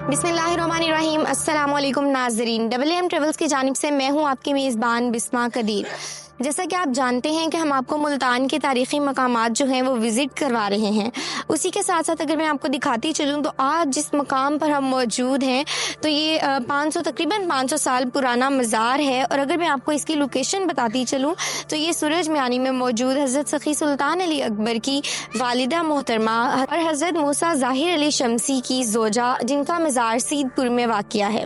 बिस्मिल्लाहिर्रहमानिर्रहीम। अस्सलाम वालेकुम नाज़रीन, WM ट्रेवल्स की जानिब से मैं हूँ आपकी मेज़बान बिस्मा कदीर। जैसा कि आप जानते हैं कि हम आपको मुल्तान के तारीख़ी मकामात जो हैं वो विज़िट करवा रहे हैं। उसी के साथ साथ अगर मैं आपको दिखाती चलूँ तो आज जिस मकाम पर हम मौजूद हैं तो ये तकरीबन 500 साल पुराना मज़ार है। और अगर मैं आपको इसकी लोकेशन बताती चलूँ तो ये सूरज मियानी में मौजूद हज़रत सखी सुल्तान अली अकबर की वालिदा मोहतरमा और हज़रत मूसा ज़ाहिर अली शमसी की ज़ोजा, जिनका मज़ार सीदपुर में वाक़िया है।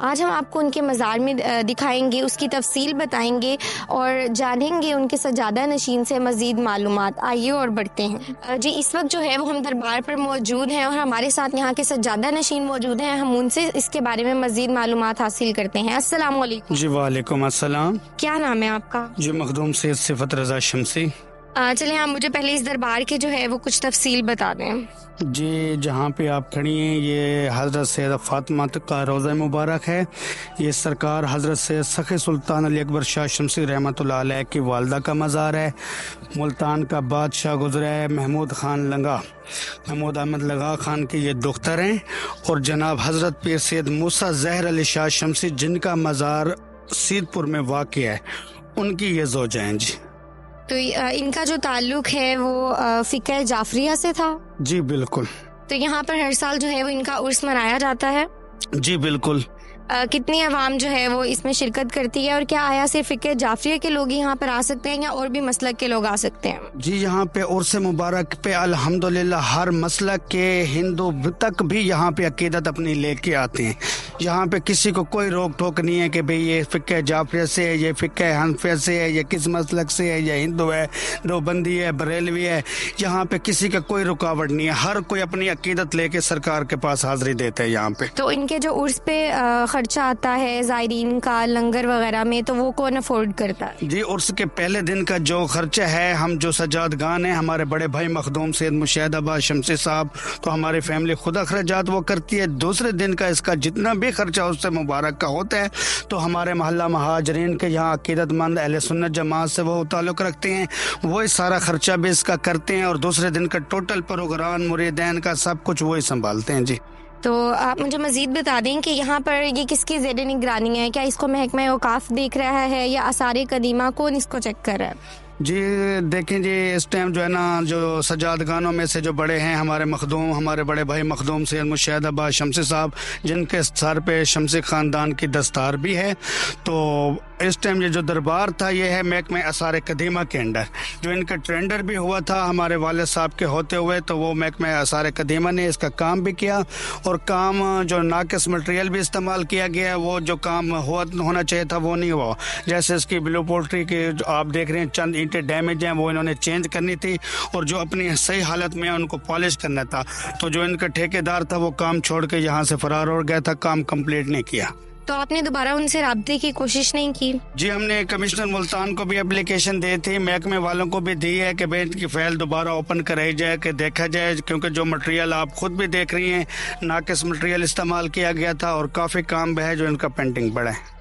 आज हम आपको उनके मज़ार में दिखाएंगे, उसकी तफसील बताएंगे और जानेंगे उनके सजादा नशीन से मज़ीद मालूमात। आइए और बढ़ते हैं जी। इस वक्त जो है वो हम दरबार पर मौजूद हैं और हमारे साथ यहाँ के सजादा नशीन मौजूद हैं। हम उनसे इसके बारे में मज़ीद मालूमात हासिल करते हैं। अस्सलाम वालेकुम। जी वालेकुम अस्सलाम। क्या नाम है आपका? जी मखदूम सैयद सिफत रज़ा शमसी। चलें आप मुझे पहले इस दरबार के जो है वो कुछ तफसील बता दें। जी जहाँ पे आप खड़ी हैं ये हज़रत सैयद फ़ातिमा का रोज़ा मुबारक है। ये सरकार हज़रत सैयद सखी सुल्तान अली अकबर शाह शमसी रहमतुल्लाह अलैह की वालदा का मज़ार है। मुल्तान का बादशाह गुज़रा है महमूद ख़ान लंगा, महमूद अहमद लंगा ख़ान के ये दुख्तर हैं। और जनाब हज़रत पीर सैयद मूसा ज़ाहिर अली शाह शमसी, जिनका मज़ार सीदपुर में वाक़िया है, उनकी ये ज़ौजा हैं जी। तो इनका जो ताल्लुक है वो फ़िक़्ह जाफ़रिया से था? जी बिल्कुल। तो यहाँ पर हर साल जो है वो इनका उर्स मनाया जाता है? जी बिल्कुल। कितनी अवाम जो है वो इसमें शिरकत करती है और क्या आया सिर्फ फ़िक़्ह जाफ़रिया के लोग यहाँ पर आ सकते हैं या और भी मसलक के लोग आ सकते हैं? जी यहाँ पे उर्स मुबारक पे अल्हम्दुलिल्लाह हर मसलक के हिंदू तक भी यहाँ पे अकीदत अपनी लेके आते हैं। यहाँ पे किसी को कोई रोक टोक नहीं है कि भाई ये फ़िक़्ह जाफ़रिया से है, ये फ़िक़्ह हनफिया से है, ये किस मसलक से है, ये हिंदू है, देवबंदी है, बरेलवी है। यहाँ पे किसी का कोई रुकावट नहीं है, हर कोई अपनी अकीदत लेके सरकार के पास हाज़िरी देता है यहाँ पे। तो इनके जो उर्स पे खर्चा आता है ज़ायरीन का लंगर वगैरह में, तो वो कौन अफोर्ड करता है? जी उर्स के पहले दिन का जो खर्चा है, हम जो सजादगान हैं, हमारे बड़े भाई मखदूम सैयद मुशाहिदाबाद शमसी साहब, तो हमारी फैमिली खुद अखराजात वो करती है। दूसरे दिन का इसका जितना भी खर्चा उससे मुबारक का होता है तो हमारे मोहल्ला महाजरीन के यहाँ अकीदतमंद अहले सुन्नत जमात से वो ताल्लुक़ रखते हैं, वही सारा खर्चा भी इसका करते हैं। और दूसरे दिन का टोटल प्रोग्राम मुरीदैन का सब कुछ वही संभालते हैं जी। तो आप मुझे मज़ीद बता दें कि यहाँ पर ये किसकी ज़ेरे निगरानी है? क्या इसको महकमा औकाफ देख रहा है या आसार कदीमा, कौन इसको चेक कर रहा है? जी देखें जी, इस टाइम जो है ना, जो सजादगानों में से जो बड़े हैं हमारे बड़े भाई मखदूम सैयद मुशाहिदाबाद शमसी साहब, जिनके सर पे शमसी ख़ानदान की दस्तार भी है। तो इस टाइम ये जो दरबार था ये है महकमा आसार कदीमा के अंडर। जो इनका टेंडर भी हुआ था हमारे वालिद साहब के होते हुए, तो वो महकमा आसार कदीमा ने इसका काम भी किया। और काम जो नाकिस मटेरियल भी इस्तेमाल किया गया, वो जो काम होना चाहिए था वो नहीं हुआ। जैसे इसकी ब्लू पोल्ट्री की जो आप देख रहे हैं चंद ईंटें डैमेज हैं, वो इन्होंने चेंज करनी थी और जो अपनी सही हालत में उनको पॉलिश करना था। तो जो इनका ठेकेदार था वो काम छोड़ के यहाँ से फरार हो गया था, काम कंप्लीट नहीं किया। तो आपने दोबारा उनसे राब्ते की कोशिश नहीं की? जी हमने कमिश्नर मुल्तान को भी एप्लीकेशन दी थी, महकमे वालों को भी दी है कि भाई इनकी फाइल दोबारा ओपन कराई जाए, कि देखा जाए, क्योंकि जो मटेरियल आप खुद भी देख रही हैं नाकिस मटेरियल इस्तेमाल किया गया था और काफ़ी काम है जो इनका पेंडिंग पड़ा है।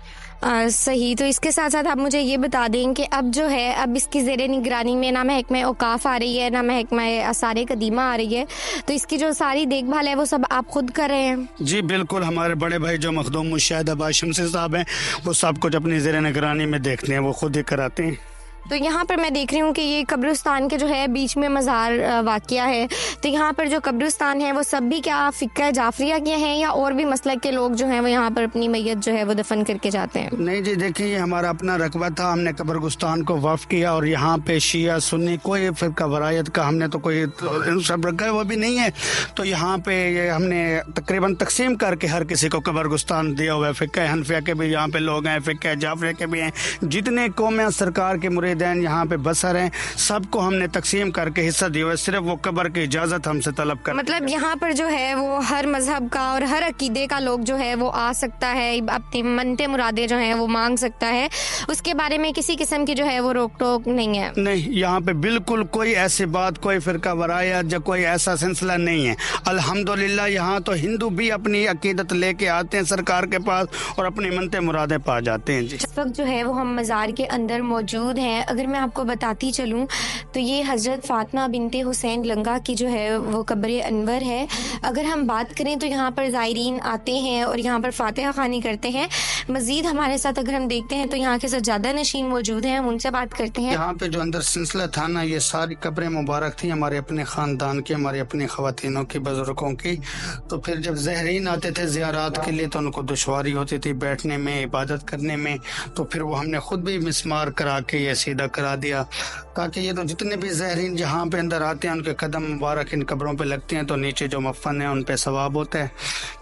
सही। तो इसके साथ साथ आप मुझे ये बता दें कि अब जो है अब इसकी ज़ेरे निगरानी में ना महकमा औकाफ आ रही है ना महकमा आसार कदीमा आ रही है, तो इसकी जो सारी देखभाल है वो सब आप खुद कर रहे हैं? जी बिल्कुल, हमारे बड़े भाई जो मखदूम मुशाहिदाबाद शमसी साहब हैं वो सब कुछ अपनी ज़ेरे निगरानी में देखते हैं, वो खुद ही कराते हैं। तो यहाँ पर मैं देख रही हूँ कि ये कब्रिस्तान के जो है बीच में मज़ार वाक़िया है। तो यहाँ पर जो कब्रिस्तान है वो सब भी क्या फ़िक़्ह जाफ़रिया के हैं या और भी मसलक के लोग जो हैं वो यहाँ पर अपनी मैयत जो है वो दफन करके जाते हैं? नहीं जी देखिए, ये हमारा अपना रकबा था, हमने कब्रिस्तान को वफ़ किया और यहाँ पे शिया सुन्नी कोई फ़िरका वरायत का हमने तो कोई सब रखा है वो भी नहीं है। तो यहाँ पे ये हमने तकरीबन तकसीम करके हर किसी को कब्रिस्तान दिया हुआ है। फ़िक़्ह हनफिया के भी यहाँ पे लोग हैं, फ़िक़्ह जाफ़रिया के भी हैं, जितने कौमें सरकार के मुरीदैन यहाँ पे बसर हैं सबको हमने तकसीम करके हिस्सा दिया हुआ है। सिर्फ वो कब्र की इजाज़त हमसे तलब कर, मतलब यहाँ पर जो है वो हर मजहब का और हर अकीदे का लोग जो है वो आ सकता है, अपनी मनते मुरादे जो हैं वो मांग सकता है, उसके बारे में किसी किस्म की जो है वो रोक टोक नहीं है? नहीं, यहाँ पे बिल्कुल कोई ऐसी बात, कोई फ़िरका वरायत या कोई ऐसा सिलसिला नहीं है। अल्हम्दुलिल्लाह यहाँ तो हिंदू भी अपनी अकीदत लेके आते हैं सरकार के पास और अपनी मनते मुरादे पा जाते हैं जी। इस वक्त जो है वो हम मज़ार के अंदर मौजूद हैं अगर मैं आपको बताती चलूँ तो ये हज़रत फ़ातिमा बिनते हुसैन लंगा की जो है वो कब्र अनवर है। अगर हम बात करें तो यहाँ पर ज़ायरीन आते हैं और यहाँ पर फातिहा ख़वानी करते हैं। मज़ीद हमारे साथ अगर हम देखते हैं तो यहाँ के सज्जादा नशीन मौजूद हैं, हम उनसे बात करते हैं। यहाँ पे जो अंदर सिलसिला था ना, ये सारी कब्रें मुबारक थी हमारे अपने ख़ानदान की, हमारी अपनी ख़वातीनों की, बुज़ुर्गों की। तो फिर जब ज़ायरीन आते थे ज़ियारत के लिए तो उनको दुश्वारी होती थी बैठने में, इबादत करने में। तो फिर वो हमने खुद भी मिस्मार करा के ये सीधा करा दिया, ताकि ये तो जितने भी ज़ायरीन जहाँ पे अंदर आते हैं उनके कदम मुबारक इन कब्रों पे लगते हैं तो नीचे जो मफ़न है उन पे सवाब होता है।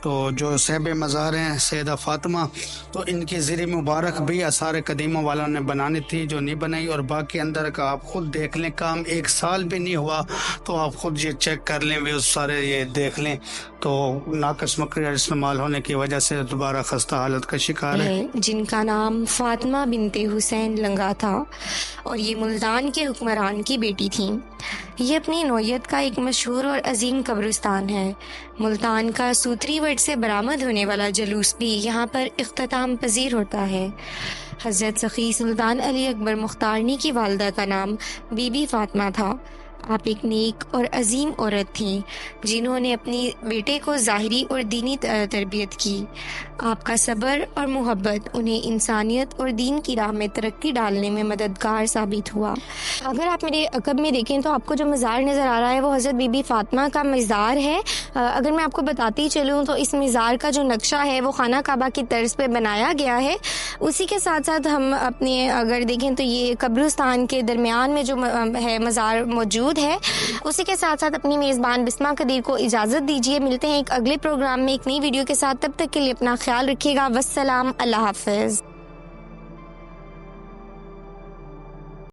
तो जो सहब मज़ार हैं सैयदा फ़ातिमा, तो इनकी ज़िर मुबारक भी आसार कदीमों वालों ने बनानी थी जो नहीं बनाई। और बाकी अंदर का आप खुद देख लें, काम 1 साल भी नहीं हुआ तो आप खुद ये चेक कर लें, वे उस सारे ये देख लें तो नाकस मकरिया इस्तेमाल होने की वजह से दोबारा खस्ता हालत का शिकार है। जिनका नाम फ़ातिमा बिनते हुसैन लंगा था और ये मुल्तान के हुक्मरान की बेटी थी। ये अपनी नौयत का एक मशहूर और अजीम कब्रिस्तान है। मुल्तान का सूत्री वट से बरामद होने वाला जलूस भी यहाँ पर इख्तिताम पजीर होता है। हज़रत सखी सुल्तान अली अकबर मुख्तारनी की वालदा का नाम बीबी फ़ातिमा था। आप एक नेक और अजीम औरत थीं जिन्होंने अपनी बेटे को ज़ाहिरी और दीनी तरबियत की। आपका सब्र और मोहब्बत उन्हें इंसानियत और दीन की राह में तरक्की डालने में मददगार साबित हुआ। अगर आप मेरे अकब में देखें तो आपको जो मज़ार नज़र आ रहा है वो हज़रत बीबी फ़ातिमा का मज़ार है। अगर मैं आपको बताती चलूँ तो इस मज़ार का जो नक्शा है वो खाना काबा की तर्ज पे बनाया गया है। उसी के साथ साथ हम अपने अगर देखें तो ये कब्रिस्तान के दरमियान में जो है मज़ार मौजूद है। उसी के साथ साथ अपनी मेज़बान बिस्मा कदीर को इजाज़त दीजिए। मिलते हैं एक अगले प्रोग्राम में एक नई वीडियो के साथ। तब तक के लिए अपना ख्याल रखिएगा। वस्सलाम, अल्लाह हाफ़िज़।